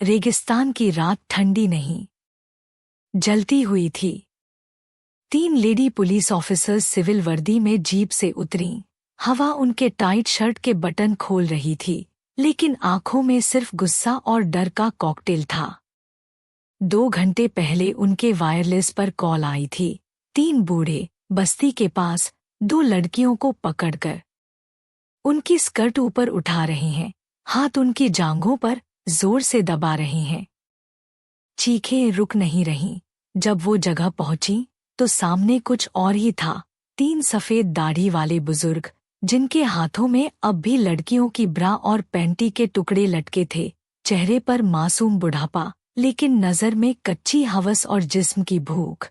रेगिस्तान की रात ठंडी नहीं, जलती हुई थी। 3 लेडी पुलिस ऑफिसर्स सिविल वर्दी में जीप से उतरीं। हवा उनके टाइट शर्ट के बटन खोल रही थी, लेकिन आंखों में सिर्फ गुस्सा और डर का कॉकटेल था। 2 घंटे पहले उनके वायरलेस पर कॉल आई थी। 3 बूढ़े बस्ती के पास 2 लड़कियों को पकड़कर उनकी स्कर्ट ऊपर उठा रहे हैं, हाथ उनकी जांघों पर जोर से दबा रहे हैं। चीखें रुक नहीं रहीं। जब वो जगह पहुंची तो सामने कुछ और ही था। 3 सफेद दाढ़ी वाले बुजुर्ग, जिनके हाथों में अब भी लड़कियों की ब्रा और पैंटी के टुकड़े लटके थे। चेहरे पर मासूम बुढ़ापा, लेकिन नजर में कच्ची हवस और जिस्म की भूख।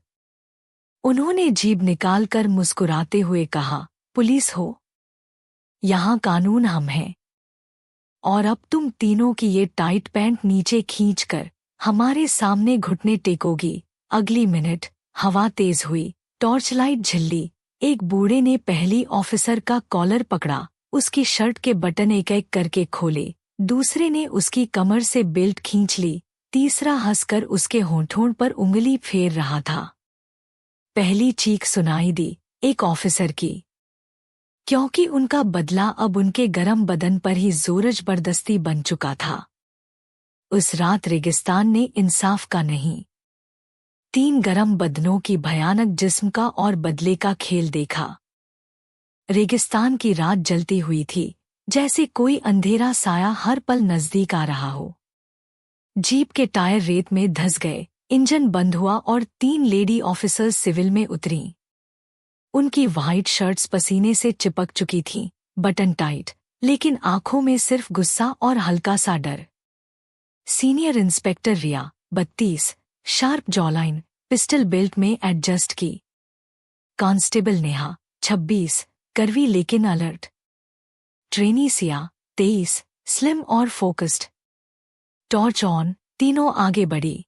उन्होंने जीभ निकालकर मुस्कुराते हुए कहा, पुलिस हो, यहाँ कानून हम हैं। और अब तुम तीनों की ये टाइट पैंट नीचे खींचकर हमारे सामने घुटने टेकोगी। अगली मिनट हवा तेज हुई, टॉर्चलाइट झिल्ली। एक बूढ़े ने पहली ऑफिसर का कॉलर पकड़ा, उसकी शर्ट के बटन एक एक करके खोले। दूसरे ने उसकी कमर से बेल्ट खींच ली। तीसरा हंसकर उसके होंठों पर उंगली फेर रहा था। पहली चीख सुनाई दी, एक ऑफिसर की, क्योंकि उनका बदला अब उनके गरम बदन पर ही जोर जबरदस्ती बन चुका था। उस रात रेगिस्तान ने इंसाफ का नहीं, 3 गरम बदनों की भयानक जिस्म का और बदले का खेल देखा। रेगिस्तान की रात जलती हुई थी, जैसे कोई अंधेरा साया हर पल नजदीक आ रहा हो। जीप के टायर रेत में धंस गए, इंजन बंद हुआ और 3 लेडी ऑफिसर्स सिविल में उतरीं। उनकी व्हाइट शर्ट्स पसीने से चिपक चुकी थीं, बटन टाइट, लेकिन आंखों में सिर्फ गुस्सा और हल्का सा डर। सीनियर इंस्पेक्टर रिया, 32, शार्प जॉलाइन, पिस्टल बेल्ट में एडजस्ट की। कांस्टेबल नेहा, 26, करवी लेकिन अलर्ट। ट्रेनी सिया, 23, स्लिम और फोकस्ड। टॉर्च ऑन, तीनों आगे बढ़ी।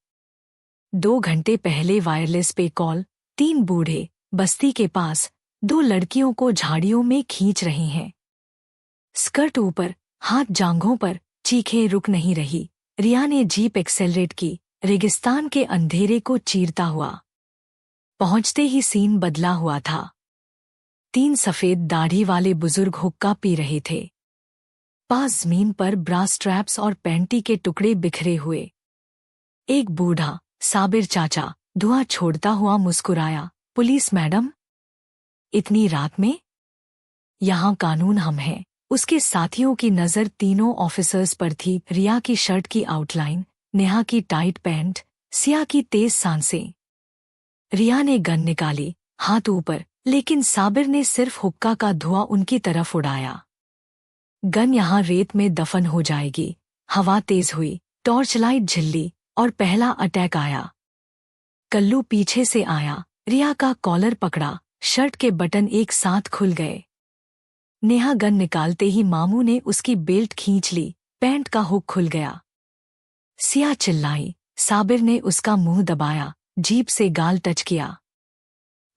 2 घंटे पहले वायरलेस पे कॉल, 3 बूढ़े बस्ती के पास 2 लड़कियों को झाड़ियों में खींच रहे हैं। स्कर्ट ऊपर, हाथ जांघों पर, चीखें रुक नहीं रही। रिया ने जीप एक्सेलरेट की, रेगिस्तान के अंधेरे को चीरता हुआ। पहुंचते ही सीन बदला हुआ था। 3 सफेद दाढ़ी वाले बुजुर्ग हुक्का पी रहे थे। पास जमीन पर ब्रा स्ट्रैप्स और पैंटी के टुकड़े बिखरे हुए। एक बूढ़ा साबिर चाचा धुआं छोड़ता हुआ मुस्कुराया, पुलिस मैडम, इतनी रात में? यहाँ कानून हम हैं। उसके साथियों की नजर तीनों ऑफिसर्स पर थी। रिया की शर्ट की आउटलाइन, नेहा की टाइट पैंट, सिया की तेज सांसें। रिया ने गन निकाली, हाथ ऊपर, लेकिन साबिर ने सिर्फ हुक्का का धुआं उनकी तरफ उड़ाया। गन यहाँ रेत में दफन हो जाएगी। हवा तेज हुई, टॉर्चलाइट झिल्ली, और पहला अटैक आया। कल्लू पीछे से आया, रिया का कॉलर पकड़ा, शर्ट के बटन एक साथ खुल गए। नेहा गन निकालते ही मामू ने उसकी बेल्ट खींच ली, पैंट का हुक खुल गया। सिया चिल्लाई, साबिर ने उसका मुंह दबाया, जीभ से गाल टच किया।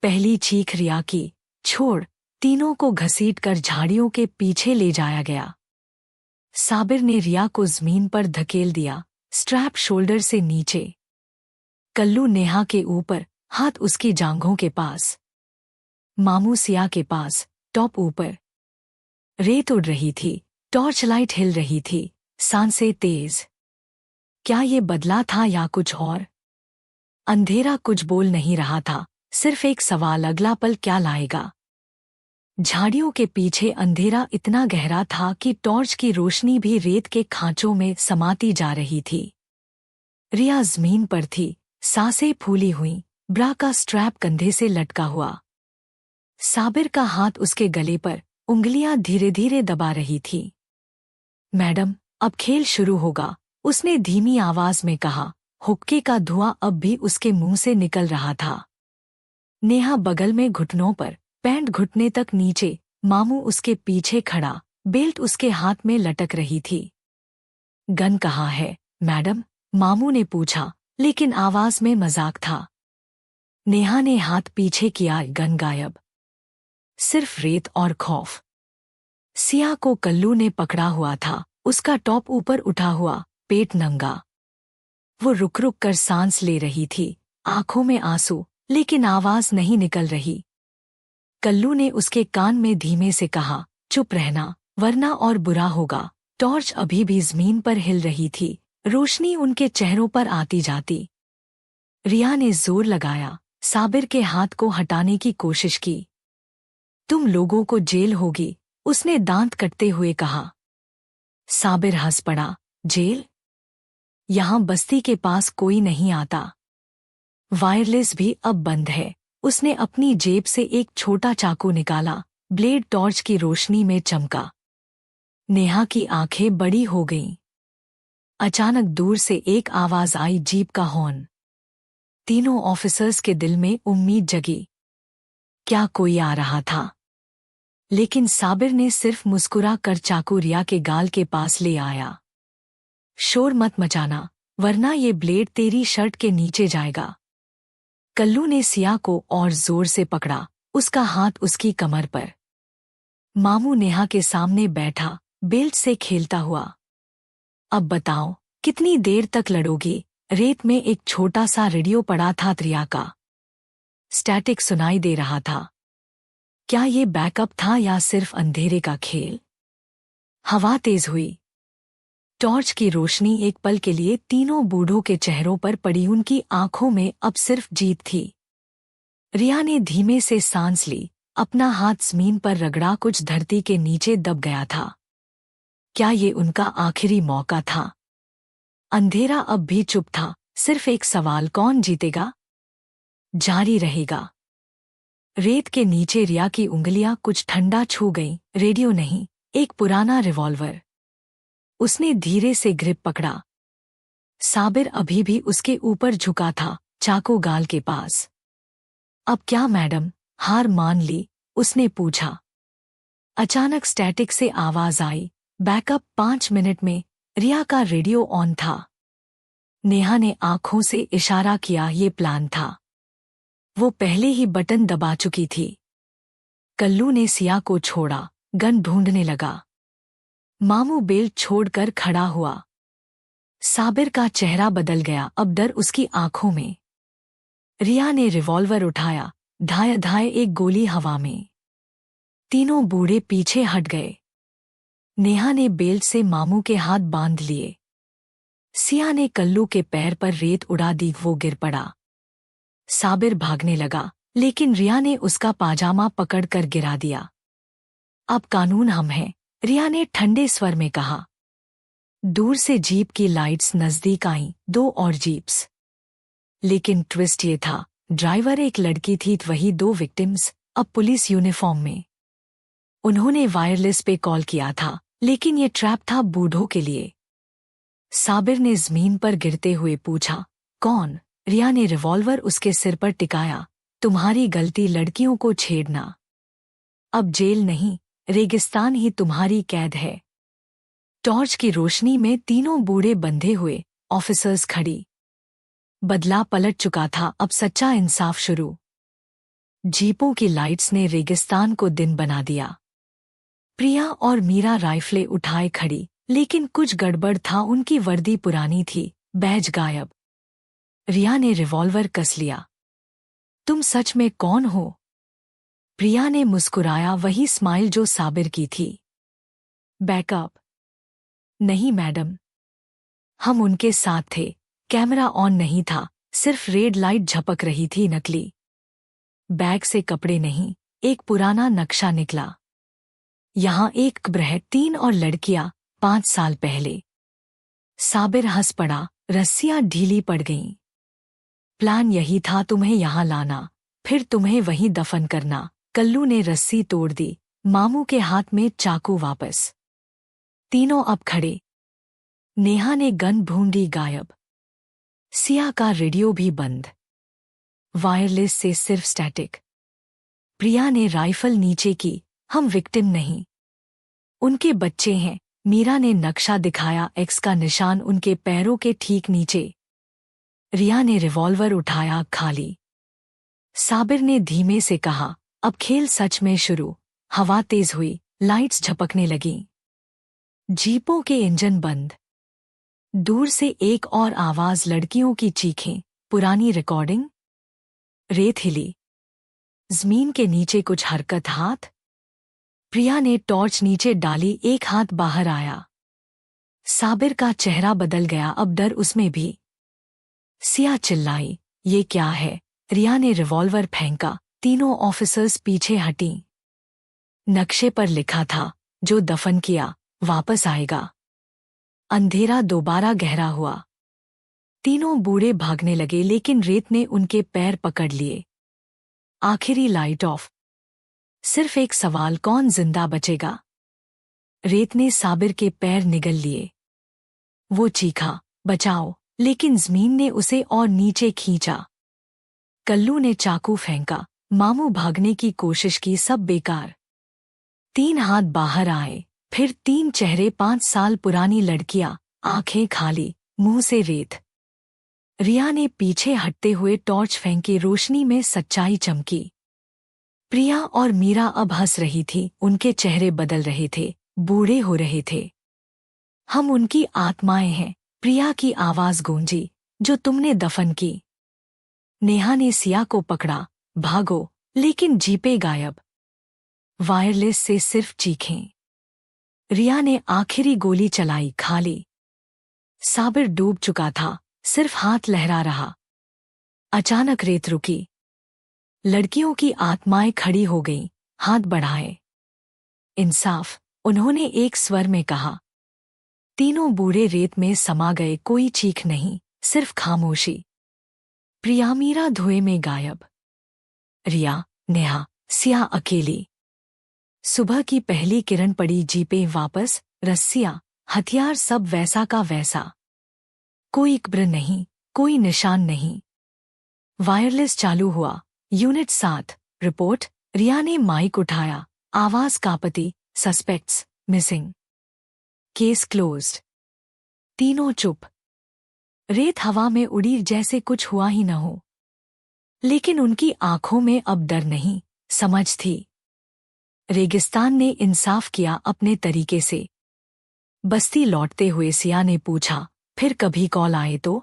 पहली चीख रिया की, छोड़। तीनों को घसीटकर झाड़ियों के पीछे ले जाया गया। साबिर ने रिया को जमीन पर धकेल दिया, स्ट्रैप शोल्डर से नीचे। कल्लू नेहा के ऊपर, हाथ उसकी जांघों के पास। मामू सिया के पास, टॉप ऊपर। रेत उड़ रही थी, टॉर्चलाइट हिल रही थी, सांसें तेज। क्या ये बदला था या कुछ और? अंधेरा कुछ बोल नहीं रहा था, सिर्फ एक सवाल, अगला पल क्या लाएगा? झाड़ियों के पीछे अंधेरा इतना गहरा था कि टॉर्च की रोशनी भी रेत के खांचों में समाती जा रही थी। रिया जमीन पर थी, सांसें फूली हुईं, ब्रा का स्ट्रैप कंधे से लटका हुआ। साबिर का हाथ उसके गले पर, उंगलियां धीरे धीरे दबा रही थी। मैडम, अब खेल शुरू होगा, उसने धीमी आवाज में कहा। हुक्के का धुआं अब भी उसके मुंह से निकल रहा था। नेहा बगल में घुटनों पर, पैंट घुटने तक नीचे, मामू उसके पीछे खड़ा, बेल्ट उसके हाथ में लटक रही थी। गन कहाँ है, मैडम? मामू ने पूछा, लेकिन आवाज में मजाक था। नेहा ने हाथ पीछे किया, गन गायब। सिर्फ रेत और खौफ। सिया को कल्लू ने पकड़ा हुआ था, उसका टॉप ऊपर उठा हुआ, पेट नंगा। वो रुक रुक कर सांस ले रही थी, आंखों में आंसू, लेकिन आवाज नहीं निकल रही। कल्लू ने उसके कान में धीमे से कहा, चुप रहना, वरना और बुरा होगा। टॉर्च अभी भी जमीन पर हिल रही थी, रोशनी उनके चेहरों पर आती जाती। रिया ने जोर लगाया, साबिर के हाथ को हटाने की कोशिश की। तुम लोगों को जेल होगी, उसने दांत कटते हुए कहा। साबिर हंस पड़ा, जेल? यहां बस्ती के पास कोई नहीं आता। वायरलेस भी अब बंद है। उसने अपनी जेब से एक छोटा चाकू निकाला, ब्लेड टॉर्च की रोशनी में चमका। नेहा की आंखें बड़ी हो गईं। अचानक दूर से एक आवाज आई, जीप का हॉर्न। तीनों ऑफिसर्स के दिल में उम्मीद जगी। क्या कोई आ रहा था? लेकिन साबिर ने सिर्फ मुस्कुरा कर चाकू रिया के गाल के पास ले आया। शोर मत मचाना, वरना ये ब्लेड तेरी शर्ट के नीचे जाएगा। कल्लू ने सिया को और जोर से पकड़ा, उसका हाथ उसकी कमर पर। मामू नेहा के सामने बैठा, बेल्ट से खेलता हुआ। अब बताओ, कितनी देर तक लड़ोगी? रेत में एक छोटा सा रेडियो पड़ा था रिया का। स्टैटिक सुनाई दे रहा था। क्या ये बैकअप था या सिर्फ अंधेरे का खेल? हवा तेज हुई। टॉर्च की रोशनी एक पल के लिए तीनों बूढ़ों के चेहरों पर पड़ी। उनकी आंखों में अब सिर्फ जीत थी। रिया ने धीमे से सांस ली, अपना हाथ जमीन पर रगड़ा, कुछ धरती के नीचे दब गया था। क्या ये उनका आखिरी मौका था? अंधेरा अब भी चुप था, सिर्फ एक सवाल, कौन जीतेगा? जारी रहेगा। रेत के नीचे रिया की उंगलियां कुछ ठंडा छू गईं। रेडियो नहीं, एक पुराना रिवॉल्वर। उसने धीरे से ग्रिप पकड़ा। साबिर अभी भी उसके ऊपर झुका था, चाकू गाल के पास। अब क्या मैडम, हार मान ली? उसने पूछा। अचानक स्टैटिक से आवाज आई, बैकअप 5 मिनट में। रिया का रेडियो ऑन था। नेहा ने आंखों से इशारा किया, ये प्लान था। वो पहले ही बटन दबा चुकी थी। कल्लू ने सिया को छोड़ा, गन ढूंढने लगा। मामू बेल्ट छोड़कर खड़ा हुआ। साबिर का चेहरा बदल गया, अब डर उसकी आंखों में। रिया ने रिवॉल्वर उठाया, धाय धाय एक गोली हवा में। तीनों बूढ़े पीछे हट गए। नेहा ने बेल्ट से मामू के हाथ बांध लिए। सिया ने कल्लू के पैर पर रेत उड़ा दी, वो गिर पड़ा। साबिर भागने लगा, लेकिन रिया ने उसका पाजामा पकड़कर गिरा दिया। अब कानून हम हैं, रिया ने ठंडे स्वर में कहा। दूर से जीप की लाइट्स नजदीक आईं, 2 और जीप्स। लेकिन ट्विस्ट ये था, ड्राइवर एक लड़की थी, वही 2 विक्टिम्स, अब पुलिस यूनिफॉर्म में। उन्होंने वायरलेस पे कॉल किया था, लेकिन ये ट्रैप था बूढ़ों के लिए। साबिर ने जमीन पर गिरते हुए पूछा, कौन? रिया ने रिवॉल्वर उसके सिर पर टिकाया। तुम्हारी गलती, लड़कियों को छेड़ना। अब जेल नहीं, रेगिस्तान ही तुम्हारी कैद है। टॉर्च की रोशनी में तीनों बूढ़े बंधे हुए ऑफिसर्स खड़ी। बदला पलट चुका था, अब सच्चा इंसाफ शुरू। जीपों की लाइट्स ने रेगिस्तान को दिन बना दिया। प्रिया और मीरा राइफलें उठाए खड़ी, लेकिन कुछ गड़बड़ था, उनकी वर्दी पुरानी थी, बैज गायब। रिया ने रिवॉल्वर कस लिया। तुम सच में कौन हो? प्रिया ने मुस्कुराया, वही स्माइल जो साबिर की थी। बैकअप? नहीं मैडम, हम उनके साथ थे। कैमरा ऑन नहीं था, सिर्फ रेड लाइट झपक रही थी, नकली। बैग से कपड़े नहीं, एक पुराना नक्शा निकला। यहाँ एक कब्र है, 3 और लड़कियां, 5 साल पहले। साबिर हंस पड़ा, रस्सियां ढीली पड़ गईं। प्लान यही था, तुम्हें यहाँ लाना, फिर तुम्हें वहीं दफन करना। कल्लू ने रस्सी तोड़ दी, मामू के हाथ में चाकू वापस। तीनों अब खड़े। नेहा ने गन ढूंढी, गायब। सिया का रेडियो भी बंद, वायरलेस से सिर्फ स्टैटिक। प्रिया ने राइफल नीचे की, हम विक्टिम नहीं, उनके बच्चे हैं। मीरा ने नक्शा दिखाया, एक्स का निशान उनके पैरों के ठीक नीचे। रिया ने रिवॉल्वर उठाया, खाली। साबिर ने धीमे से कहा, अब खेल सच में शुरू। हवा तेज हुई, लाइट्स झपकने लगीं। जीपों के इंजन बंद। दूर से एक और आवाज, लड़कियों की चीखें, पुरानी रिकॉर्डिंग। रेत हिली, जमीन के नीचे कुछ हरकत। हाथ। प्रिया ने टॉर्च नीचे डाली, एक हाथ बाहर आया। साबिर का चेहरा बदल गया, अब डर उसमें भी। सिया चिल्लाई, ये क्या है? रिया ने रिवॉल्वर फेंका। तीनों ऑफिसर्स पीछे हटी। नक्शे पर लिखा था, जो दफन किया वापस आएगा। अंधेरा दोबारा गहरा हुआ। तीनों बूढ़े भागने लगे, लेकिन रेत ने उनके पैर पकड़ लिए। आखिरी लाइट ऑफ। सिर्फ एक सवाल, कौन जिंदा बचेगा? रेत ने साबिर के पैर निगल लिए। वो चीखा, बचाओ, लेकिन जमीन ने उसे और नीचे खींचा। कल्लू ने चाकू फेंका। मामू भागने की कोशिश की, सब बेकार। 3 हाथ बाहर आए, फिर 3 चेहरे, 5 साल पुरानी लड़कियां, आंखें खाली, मुंह से रेत। रिया ने पीछे हटते हुए टॉर्च फेंकी, रोशनी में सच्चाई चमकी। प्रिया और मीरा अब हंस रही थी, उनके चेहरे बदल रहे थे, बूढ़े हो रहे थे। हम उनकी आत्माएं हैं, प्रिया की आवाज गूंजी, जो तुमने दफन की। नेहा ने सिया को पकड़ा, भागो, लेकिन जीपें गायब। वायरलेस से सिर्फ चीखें। रिया ने आखिरी गोली चलाई, खाली। साबिर डूब चुका था, सिर्फ हाथ लहरा रहा। अचानक रेत रुकी। लड़कियों की आत्माएं खड़ी हो गईं, हाथ बढ़ाए। इंसाफ, उन्होंने एक स्वर में कहा। तीनों बूढ़े रेत में समा गए, कोई चीख नहीं, सिर्फ खामोशी। प्रिया मीरा धुएं में गायब। रिया, नेहा, सिया अकेली। सुबह की पहली किरण पड़ी, जीपें वापस, रस्सियां, हथियार, सब वैसा का वैसा। कोई कब्र नहीं, कोई निशान नहीं। वायरलेस चालू हुआ। Unit 7, report. रिया ने माइक उठाया, आवाज कांपती, सस्पेक्ट्स मिसिंग, केस क्लोज्ड। तीनों चुप। रेत हवा में उड़ी, जैसे कुछ हुआ ही न हो। लेकिन उनकी आंखों में अब डर नहीं, समझ थी। रेगिस्तान ने इंसाफ किया अपने तरीके से। बस्ती लौटते हुए सिया ने पूछा, फिर कभी कॉल आए तो?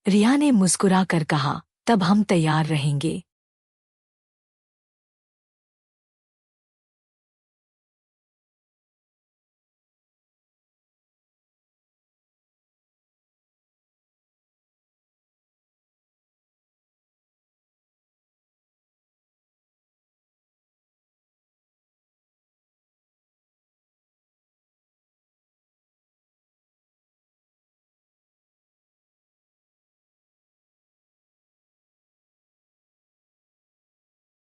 रिया ने मुस्कुरा कर कहा, तब हम तैयार रहेंगे।